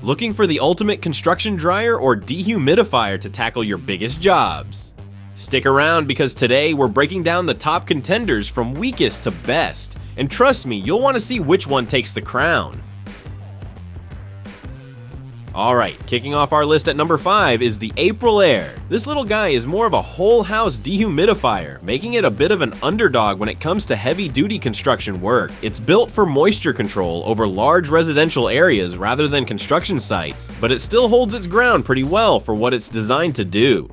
Looking for the ultimate construction dryer or dehumidifier to tackle your biggest jobs? Stick around because today we're breaking down the top contenders from weakest to best, and trust me, you'll want to see which one takes the crown. Alright, kicking off our list at number 5 is the AprilAire. This little guy is more of a whole house dehumidifier, making it a bit of an underdog when it comes to heavy duty construction work. It's built for moisture control over large residential areas rather than construction sites, but it still holds its ground pretty well for what it's designed to do.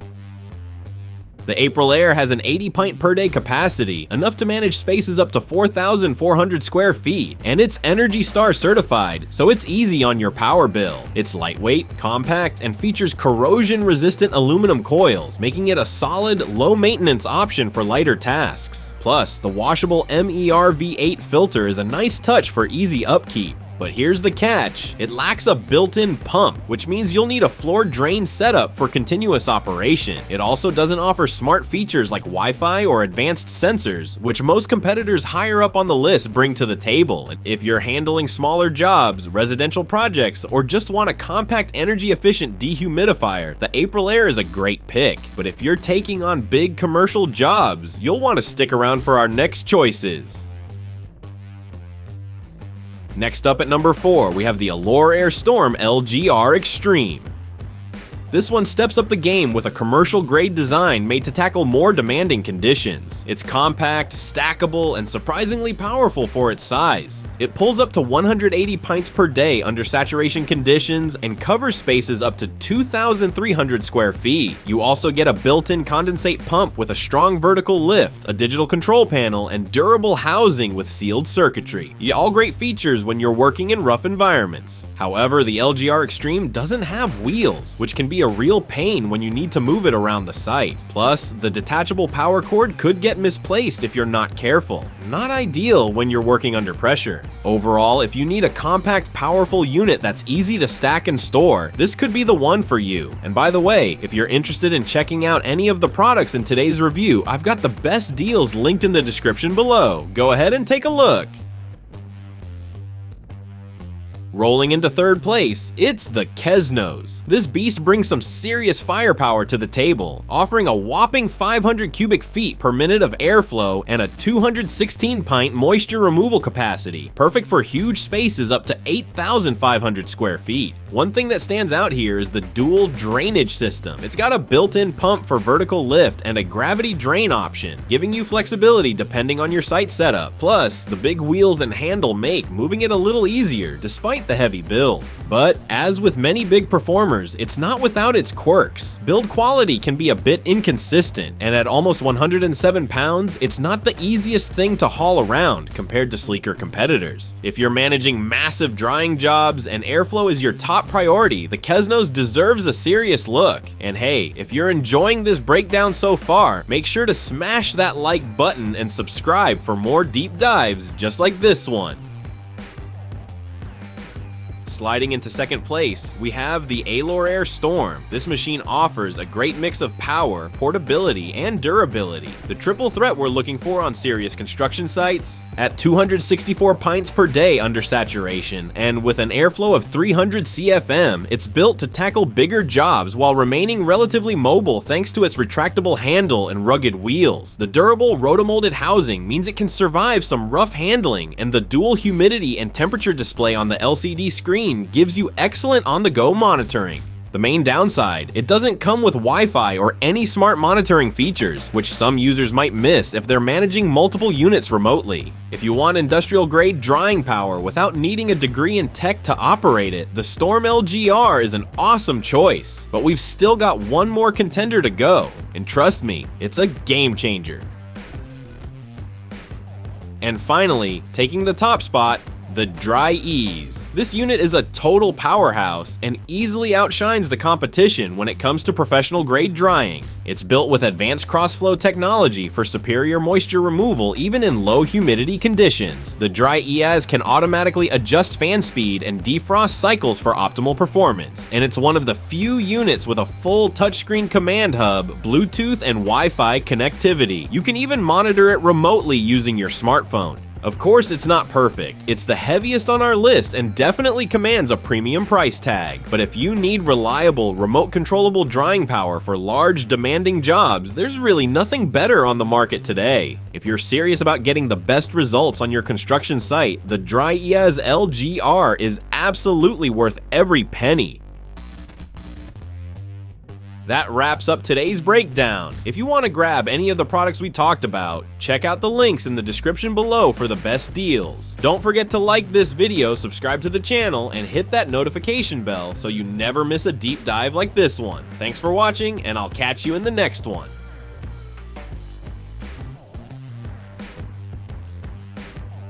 The AprilAire has an 80 pint per day capacity, enough to manage spaces up to 4,400 square feet, and it's ENERGY STAR certified, so it's easy on your power bill. It's lightweight, compact, and features corrosion-resistant aluminum coils, making it a solid, low-maintenance option for lighter tasks. Plus, the washable MER V8 filter is a nice touch for easy upkeep. But here's the catch, it lacks a built-in pump, which means you'll need a floor drain setup for continuous operation. It also doesn't offer smart features like Wi-Fi or advanced sensors, which most competitors higher up on the list bring to the table. If you're handling smaller jobs, residential projects, or just want a compact energy-efficient dehumidifier, the AprilAire is a great pick. But if you're taking on big commercial jobs, you'll want to stick around for our next choices. Next up at number 4, we have the AlorAir Storm LGR Extreme. This one steps up the game with a commercial-grade design made to tackle more demanding conditions. It's compact, stackable, and surprisingly powerful for its size. It pulls up to 180 pints per day under saturation conditions and covers spaces up to 2,300 square feet. You also get a built-in condensate pump with a strong vertical lift, a digital control panel, and durable housing with sealed circuitry. All great features when you're working in rough environments. However, the LGR Extreme doesn't have wheels, which can be a real pain when you need to move it around the site. Plus, the detachable power cord could get misplaced if you're not careful. Not ideal when you're working under pressure. Overall, if you need a compact, powerful unit that's easy to stack and store, this could be the one for you. And by the way, if you're interested in checking out any of the products in today's review, I've got the best deals linked in the description below. Go ahead and take a look. Rolling into third place, it's the Kesnos. This beast brings some serious firepower to the table, offering a whopping 500 cubic feet per minute of airflow and a 216 pint moisture removal capacity, perfect for huge spaces up to 8,500 square feet. One thing that stands out here is the dual drainage system. It's got a built-in pump for vertical lift and a gravity drain option, giving you flexibility depending on your site setup. Plus, the big wheels and handle make moving it a little easier despite the heavy build. But as with many big performers, it's not without its quirks. Build quality can be a bit inconsistent, and at almost 107 pounds, it's not the easiest thing to haul around compared to sleeker competitors. If you're managing massive drying jobs and airflow is your top priority, the Kesnos deserves a serious look. And hey, if you're enjoying this breakdown so far, make sure to smash that like button and subscribe for more deep dives just like this one. Sliding into second place, we have the AlorAir Storm. This machine offers a great mix of power, portability, and durability. The triple threat we're looking for on serious construction sites. At 264 pints per day under saturation, and with an airflow of 300 CFM, it's built to tackle bigger jobs while remaining relatively mobile thanks to its retractable handle and rugged wheels. The durable rotomolded housing means it can survive some rough handling, and the dual humidity and temperature display on the LCD screen gives you excellent on-the-go monitoring. The main downside, it doesn't come with Wi-Fi or any smart monitoring features, which some users might miss if they're managing multiple units remotely. If you want industrial-grade drying power without needing a degree in tech to operate it, the Storm LGR is an awesome choice. But we've still got one more contender to go, and trust me, it's a game changer. And finally, taking the top spot, the Dri-Eaz. This unit is a total powerhouse and easily outshines the competition when it comes to professional grade drying. It's built with advanced crossflow technology for superior moisture removal even in low humidity conditions. The Dri-Eaz can automatically adjust fan speed and defrost cycles for optimal performance, and it's one of the few units with a full touchscreen command hub, Bluetooth, and Wi-Fi connectivity. You can even monitor it remotely using your smartphone. Of course, it's not perfect. It's the heaviest on our list and definitely commands a premium price tag. But if you need reliable, remote controllable drying power for large, demanding jobs, there's really nothing better on the market today. If you're serious about getting the best results on your construction site, the Dri-Eaz LGR is absolutely worth every penny. That wraps up today's breakdown. If you want to grab any of the products we talked about, check out the links in the description below for the best deals. Don't forget to like this video, subscribe to the channel, and hit that notification bell so you never miss a deep dive like this one. Thanks for watching, and I'll catch you in the next one.